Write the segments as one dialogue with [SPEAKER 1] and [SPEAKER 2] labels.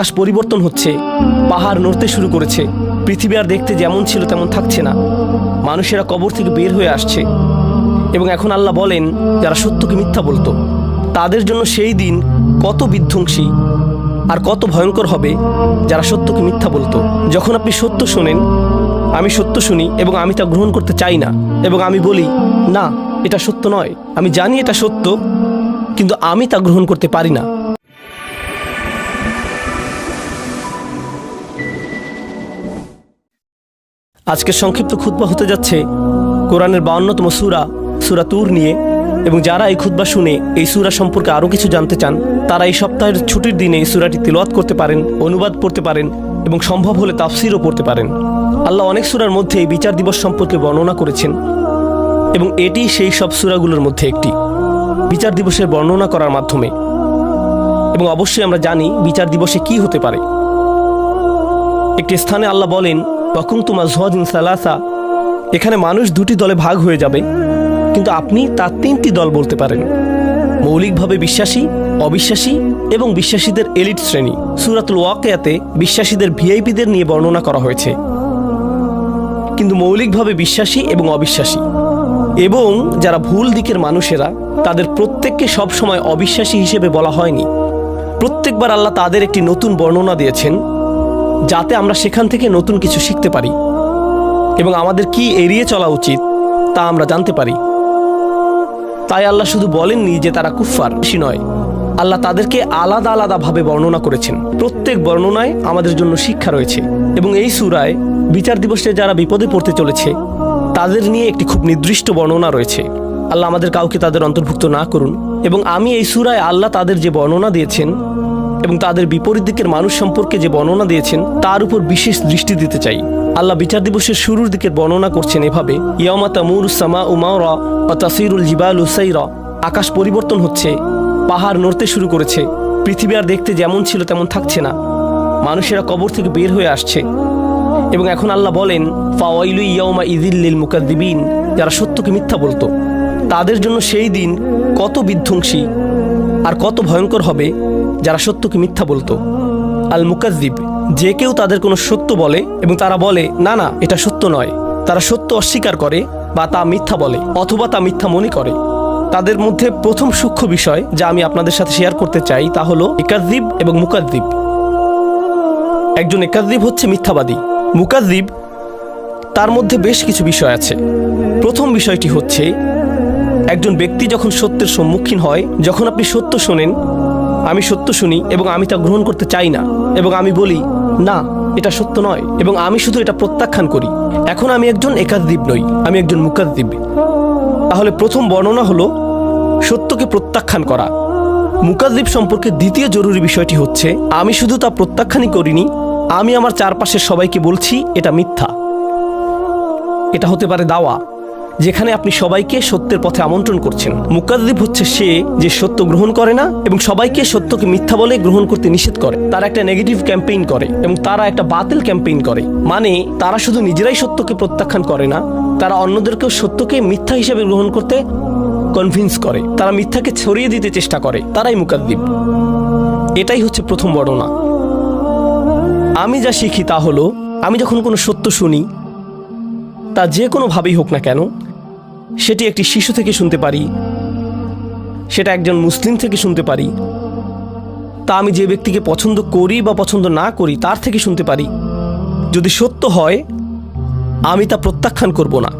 [SPEAKER 1] আকাশ পরিবর্তন হচ্ছে, পাহাড় নড়তে শুরু করেছে, পৃথিবী আর দেখতে যেমন ছিল তেমন থাকছে না, মানুষেরা কবর থেকে বের হয়ে আসছে। এবং এখন আল্লাহ বলেন, যারা সত্যকে মিথ্যা বলতো তাদের জন্য সেই দিন কত বিধ্বংসী আর কত ভয়ঙ্কর হবে যারা সত্যকে মিথ্যা বলতো। যখন আপনি সত্য শোনেন, আমি সত্য শুনি এবং আমি তা গ্রহণ করতে চাই না, এবং আমি বলি না, এটা সত্য নয়, আমি জানি এটা সত্য, কিন্তু আমি তা গ্রহণ করতে পারি না। আজকের সংক্ষিপ্ত খুতবা হতে যাচ্ছে কোরআনের 52তম সূরা সূরা তুর নিয়ে। এবং যারা এই খুতবা শুনে এই সূরা সম্পর্কে আরও কিছু জানতে চান, তারা এই সপ্তাহের ছুটির দিনে এই সূরাটি তিলাওয়াত করতে পারেন, অনুবাদ পড়তে পারেন এবং সম্ভব হলে তাফসিরও পড়তে পারেন। আল্লাহ অনেক সূরার মধ্যে এই বিচার দিবস সম্পর্কে বর্ণনা করেছেন, এবং এটি সেই সব সূরাগুলোর মধ্যে একটি, বিচার দিবসের বর্ণনা করার মাধ্যমে। এবং অবশ্যই আমরা জানি বিচার দিবসে কি হতে পারে। একটি স্থানে আল্লাহ বলেন, ওয়াকুনতুম আযওয়াজান সালাসা, এখানে মানুষ দুটি দলে ভাগ হয়ে যাবে, কিন্তু আপনি তার তিনটি দল বলতে পারেন: মৌলিকভাবে বিশ্বাসী, অবিশ্বাসী এবং বিশ্বাসীদের এলিট শ্রেণী। সূরাতুল ওয়াকিয়াতে বিশ্বাসীদের ভিআইপিদের নিয়ে বর্ণনা করা হয়েছে, কিন্তু মৌলিকভাবে বিশ্বাসী এবং অবিশ্বাসী এবং যারা ভুল দিকের মানুষেরা, তাদের প্রত্যেককে সবসময় অবিশ্বাসী হিসেবে বলা হয়নি। প্রত্যেকবার আল্লাহ তাদের একটি নতুন বর্ণনা দিয়েছেন, যাতে আমরা সেখান থেকে নতুন কিছু শিখতে পারি এবং আমাদের কি এড়িয়ে চলা উচিত তা আমরা জানতে পারি। তাই আল্লাহ শুধু বলেননি যে তারা কুফফার, বেশি নয়, আল্লাহ তাদেরকে আলাদা আলাদাভাবে বর্ণনা করেছেন। প্রত্যেক বর্ণনায় আমাদের জন্য শিক্ষা রয়েছে। এবং এই সূরায় বিচার দিবসে যারা বিপদে পড়তে চলেছে তাদের নিয়ে একটি খুব নির্দিষ্ট বর্ণনা রয়েছে। আল্লাহ আমাদের কাউকে তাদের অন্তর্ভুক্ত না করুন। এবং আমি এই সূরায় আল্লাহ তাদের যে বর্ণনা দিয়েছেন এবং তাদের বিপরীত দিকের মানুষ সম্পর্কে যে বর্ণনা দিয়েছেন তার উপর বিশেষ দৃষ্টি দিতে চাই। আল্লাহ বিচার দিবসের শুরুর দিকের বর্ণনা করছেন এভাবে, ইয়াওমা তামুরুস সামাউ মাওরা ওয়া তাসিরুল জিবালু সাইরা, আকাশ পরিবর্তন হচ্ছে, পাহাড় নড়তে শুরু করেছে, পৃথিবী আর দেখতে যেমন ছিল তেমন থাকছে না, মানুষেরা কবর থেকে বের হয়ে আসছে। এবং এখন আল্লাহ বলেন, ফাওয়াইলু ইয়াওমা ইযিল লিল মুকাদ্দিবিন, যারা সত্যকে মিথ্যা বলতো তাদের জন্য সেই দিন কত বিধ্বংসী আর কত ভয়ঙ্কর হবে যারা সত্যকে মিথ্যা বলতো। আল মুকাজ্জিব, যে কেউ তাদের কোনো সত্য বলে এবং তারা বলে না না এটা সত্য নয়, তারা সত্য অস্বীকার করে বা তা মিথ্যা বলে অথবা তা মিথ্যা মনে করে। তাদের মধ্যে প্রথম সূক্ষ্ম বিষয় যা আমি আপনাদের সাথে শেয়ার করতে চাই তা হলো ইকাজ্জিব এবং মুকাজ্জিব। একজন ইকাজ্জিব হচ্ছে মিথ্যাবাদী। মুকাজ্জিব, তার মধ্যে বেশ কিছু বিষয় আছে। প্রথম বিষয়টি হচ্ছে, একজন ব্যক্তি যখন সত্যের সম্মুখীন হয়, যখন আপনি সত্য শোনেন, আমি সত্য শুনি এবং আমি তা গ্রহণ করতে চাই না, এবং আমি বলি না, এটা সত্য নয়, এবং আমি শুধু এটা প্রত্যাখ্যান করি, এখন আমি একজন ইকাজ্জিব নই, আমি একজন মুকাজ্জিব। তাহলে প্রথম বর্ণনা হলো সত্যকে প্রত্যাখ্যান করা। মুকাজ্জিব সম্পর্কে দ্বিতীয় জরুরি বিষয়টি হচ্ছে, আমি শুধু তা প্রত্যাখ্যানই করিনি, আমি আমার চারপাশের সবাইকে বলছি এটা মিথ্যা। এটা হতে পারে দাওয়া, যেখানে আপনি সবাইকে সত্যের পথে আমন্ত্রণ করছেন। মুকাজ্জিব হচ্ছে সে যে সত্য গ্রহণ করে না এবং সবাইকে সত্যকে মিথ্যা বলে গ্রহণ করতে নিষেধ করে। তারা একটা নেগেটিভ ক্যাম্পেইন করে এবং তারা একটা বাতিল ক্যাম্পেইন করে। মানে তারা শুধু নিজেরাই সত্যকে প্রত্যাখ্যান করে না, তারা অন্যদেরকেও সত্যকে মিথ্যা হিসেবে গ্রহণ করতে কনভিন্স করে, তারা মিথ্যাকে ছড়িয়ে দিতে চেষ্টা করে, তারাই মুকাজ্জিব। এটাই হচ্ছে প্রথম বর্ণনা। আমি যা শিখি তা হলো, আমি যখন কোনো সত্য শুনি, তা যে কোনোভাবেই হোক না কেন, সেটি একটি শিশু থেকে শুনতে পারি, সেটা একজন মুসলিম থেকে শুনতে পারি, তা আমি যে ব্যক্তিকে পছন্দ করি বা পছন্দ না করি তার থেকে শুনতে পারি, যদি সত্য হয় আমি তা প্রত্যাখ্যান করব না,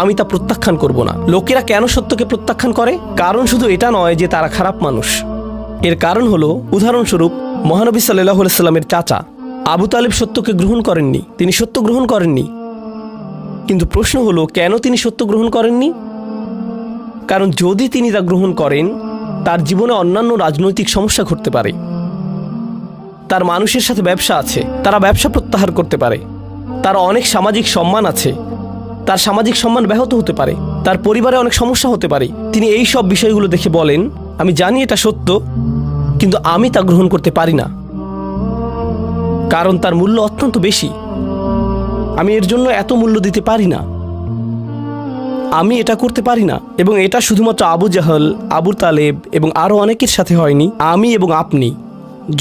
[SPEAKER 1] আমি তা প্রত্যাখ্যান করব না। লোকেরা কেন সত্যকে প্রত্যাখ্যান করে? কারণ শুধু এটা নয় যে তারা খারাপ মানুষ। এর কারণ হলো, উদাহরণস্বরূপ, মহানবী সাল্লাল্লাহু আলাইহি সাল্লামের চাচা আবু তালিব সত্যকে গ্রহণ করেননি, তিনি সত্য গ্রহণ করেননি। কিন্তু প্রশ্ন হলো, কেন তিনি সত্য গ্রহণ করেননি? কারণ যদি তিনি তা গ্রহণ করেন, তার জীবনে অন্যান্য রাজনৈতিক সমস্যা ঘটতে পারে, তার মানুষের সাথে ব্যবসা আছে, তারা ব্যবসা প্রত্যাহার করতে পারে, তার অনেক সামাজিক সম্মান আছে, তার সামাজিক সম্মান ব্যাহত হতে পারে, তার পরিবারে অনেক সমস্যা হতে পারে। তিনি এই সব বিষয়গুলো দেখে বলেন, আমি জানি এটা সত্য, কিন্তু আমি তা গ্রহণ করতে পারি না, কারণ তার মূল্য অত্যন্ত বেশি, আমি এর জন্য এত মূল্য দিতে পারি না, আমি এটা করতে পারি না। এবং এটা শুধুমাত্র আবু জাহল, আবু তালেব এবং আরও অনেকের সাথে হয়নি, আমি এবং আপনি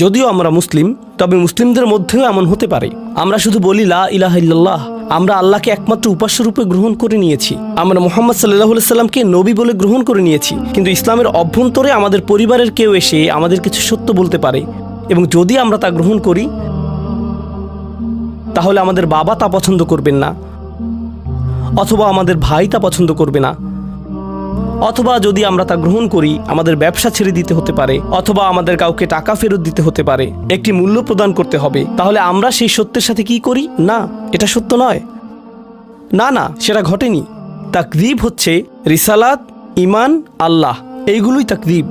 [SPEAKER 1] যদিও আমরা মুসলিম, তবে মুসলিমদের মধ্যেও এমন হতে পারে আমরা শুধু বলি লা ইলাহা ইল্লাল্লাহ, আমরা আল্লাহকে একমাত্র উপাস্য রূপে গ্রহণ করে নিয়েছি, আমরা মুহাম্মদ সাল্লাল্লাহু আলাইহি সাল্লামকে নবী বলে গ্রহণ করে নিয়েছি, কিন্তু ইসলামের অভ্যন্তরে আমাদের পরিবারের কেউ এসে আমাদের কিছু সত্য বলতে পারে, এবং যদি আমরা তা গ্রহণ করি তাহলে আমাদের বাবা তা পছন্দ করবেন না, অথবা আমাদের ভাই তা পছন্দ করবে না, অথবা যদি আমরা তা গ্রহণ করি আমাদের ব্যবসা ছেড়ে দিতে হতে পারে, অথবা আমাদের কাউকে টাকা ফেরত দিতে হতে পারে, একটি মূল্য প্রদান করতে হবে, তাহলে আমরা সেই সত্যের সাথে কি করি? না, এটা সত্য নয়, না না সেটা ঘটেনি। তাকযীব হচ্ছে রিসালাত, ঈমান, আল্লাহ, এইগুলোই তাকযীব।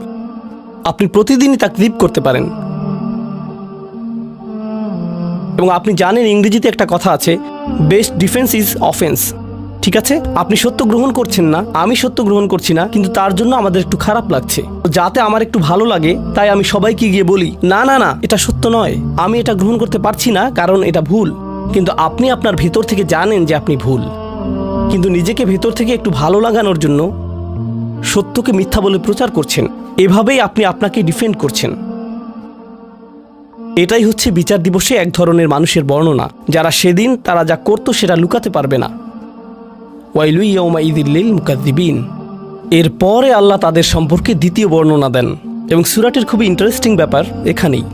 [SPEAKER 1] আপনি প্রতিদিনই তাকযীব করতে পারেন। এবং আপনি জানেন ইংরেজিতে একটা কথা আছে, বেস্ট ডিফেন্স ইজ অফেন্স। ঠিক আছে, আপনি সত্য গ্রহণ করছেন না, আমি সত্য গ্রহণ করছি না, কিন্তু তার জন্য আমাদের একটু খারাপ লাগছে, যাতে আমার একটু ভালো লাগে তাই আমি সবাইকে গিয়ে বলি না না না এটা সত্য নয়, আমি এটা গ্রহণ করতে পারছি না কারণ এটা ভুল। কিন্তু আপনি আপনার ভেতর থেকে জানেন যে আপনি ভুল, কিন্তু নিজেকে ভেতর থেকে একটু ভালো লাগানোর জন্য সত্যকে মিথ্যা বলে প্রচার করছেন। এভাবেই আপনি আপনাকে ডিফেন্ড করছেন। এটাই হচ্ছে বিচার দিবসে এক ধরনের মানুষের বর্ণনা, যারা সেদিন তারা যা করত সেটা লুকাতে পারবে না। ওয়াইলু ইয়াউমাইযিল লিল মুকাযযিবিন। এরপরে আল্লাহ তাদের সম্পর্কে দ্বিতীয় বর্ণনা দেন, এবং সূরাটির খুবই ইন্টারেস্টিং ব্যাপার এখানেই।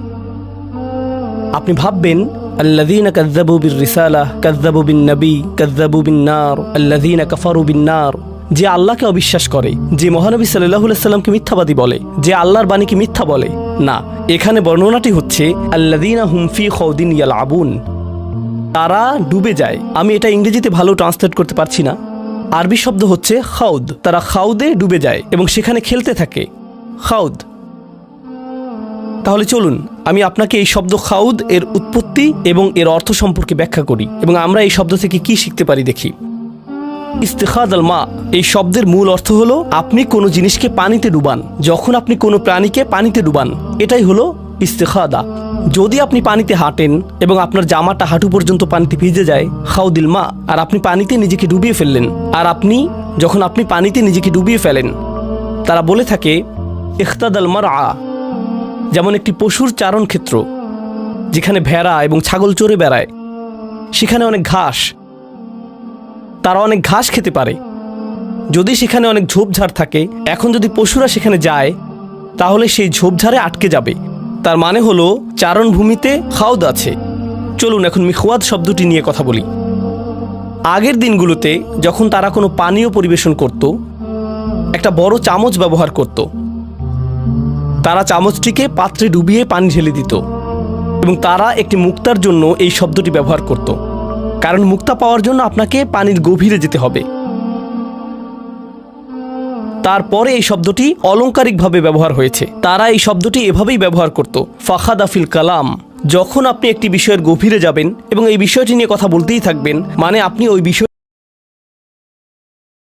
[SPEAKER 1] আপনি ভাববেন আল্লাযীনা কাযযাবু বির রিসালাহ কাযযাবু বিন নবী কাযযাবু বিন নার আল্লাযীনা কাফারু বিন নার। যে আল্লাহকে অবিশ্বাস করে, যে মহানবী সাল্লাল্লাহু আলাইহি সাল্লামকে মিথ্যাবাদী বলে, যে আল্লাহর বাণীকে মিথ্যা বলে, না, এখানে বর্ণনাটি হচ্ছে আল্লাযীনা হুম ফী খাউদিন ইয়ালআবুন, তারা ডুবে যায়। আমি এটা ইংরেজিতে ভালো ট্রান্সলেট করতে পারছি না। আরবি শব্দ হচ্ছে খাউদ, তারা খাউদে ডুবে যায় এবং সেখানে খেলতে থাকে, খাউদ। তাহলে চলুন আমি আপনাকে এই শব্দ খাউদ এর উৎপত্তি এবং এর অর্থ সম্পর্কে ব্যাখ্যা করি, এবং আমরা এই শব্দ থেকে কি শিখতে পারি দেখি। ইস্তিখাদ আল মা, এই শব্দের মূল অর্থ হলো আপনি কোনো জিনিসকে পানিতে ডুবান। যখন আপনি কোনো প্রাণীকে পানিতে ডুবান, এটাই হলো ইস্তিখাদা। যদি আপনি পানিতে হাঁটেন এবং আপনার জামাটা হাঁটু পর্যন্ত পানিতে ভিজে যায়, খাউদিল মা, আর আপনি পানিতে নিজেকে ডুবিয়ে ফেললেন, আর যখন আপনি পানিতে নিজেকে ডুবিয়ে ফেলেন, তারা বলে থাকে ইখতাদাল মারআ, যেমন একটি পশুর চারণ ক্ষেত্র, যেখানে ভেড়া এবং ছাগল চড়ে বেড়ায়, সেখানে অনেক ঘাস, তারা অনেক ঘাস খেতে পারে। যদি সেখানে অনেক ঝোপঝাড় থাকে, এখন যদি পশুরা সেখানে যায় তাহলে সেই ঝোপঝাড়ে আটকে যাবে। তার মানে হলো চারণভূমিতে খাউদ আছে। চলুন এখন মিখওয়াদ শব্দটি নিয়ে কথা বলি। আগের দিনগুলোতে যখন তারা কোনো পানীয় পরিবেশন করত, একটা বড় চামচ ব্যবহার করত। তারা চামচটিকে পাত্রে ডুবিয়ে পানি ঢেলে দিত, এবং তারা একটি মুক্তার জন্য এই শব্দটি ব্যবহার করত, কারণ মুক্তা পাওয়ার জন্য আপনাকে পানির গভীরে যেতে হবে। তারপরে এই শব্দটি অলংকারিকভাবে ব্যবহার হয়েছে। তারা এই শব্দটি এভাবেই ব্যবহার করত, ফাখাদা ফিল কালাম। যখন আপনি একটি বিষয়ের গভীরে যাবেন এবং এই বিষয়টি নিয়ে কথা বলতেই থাকবেন, মানে আপনি ওই বিষয়